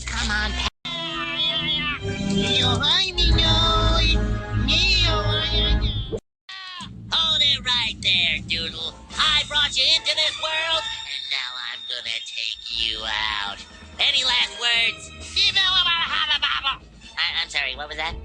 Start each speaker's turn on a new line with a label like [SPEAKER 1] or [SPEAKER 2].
[SPEAKER 1] Come on, hold it right there, Doodle. I brought you into this world, and now I'm gonna take you out. Any last words? I'm sorry, what was that?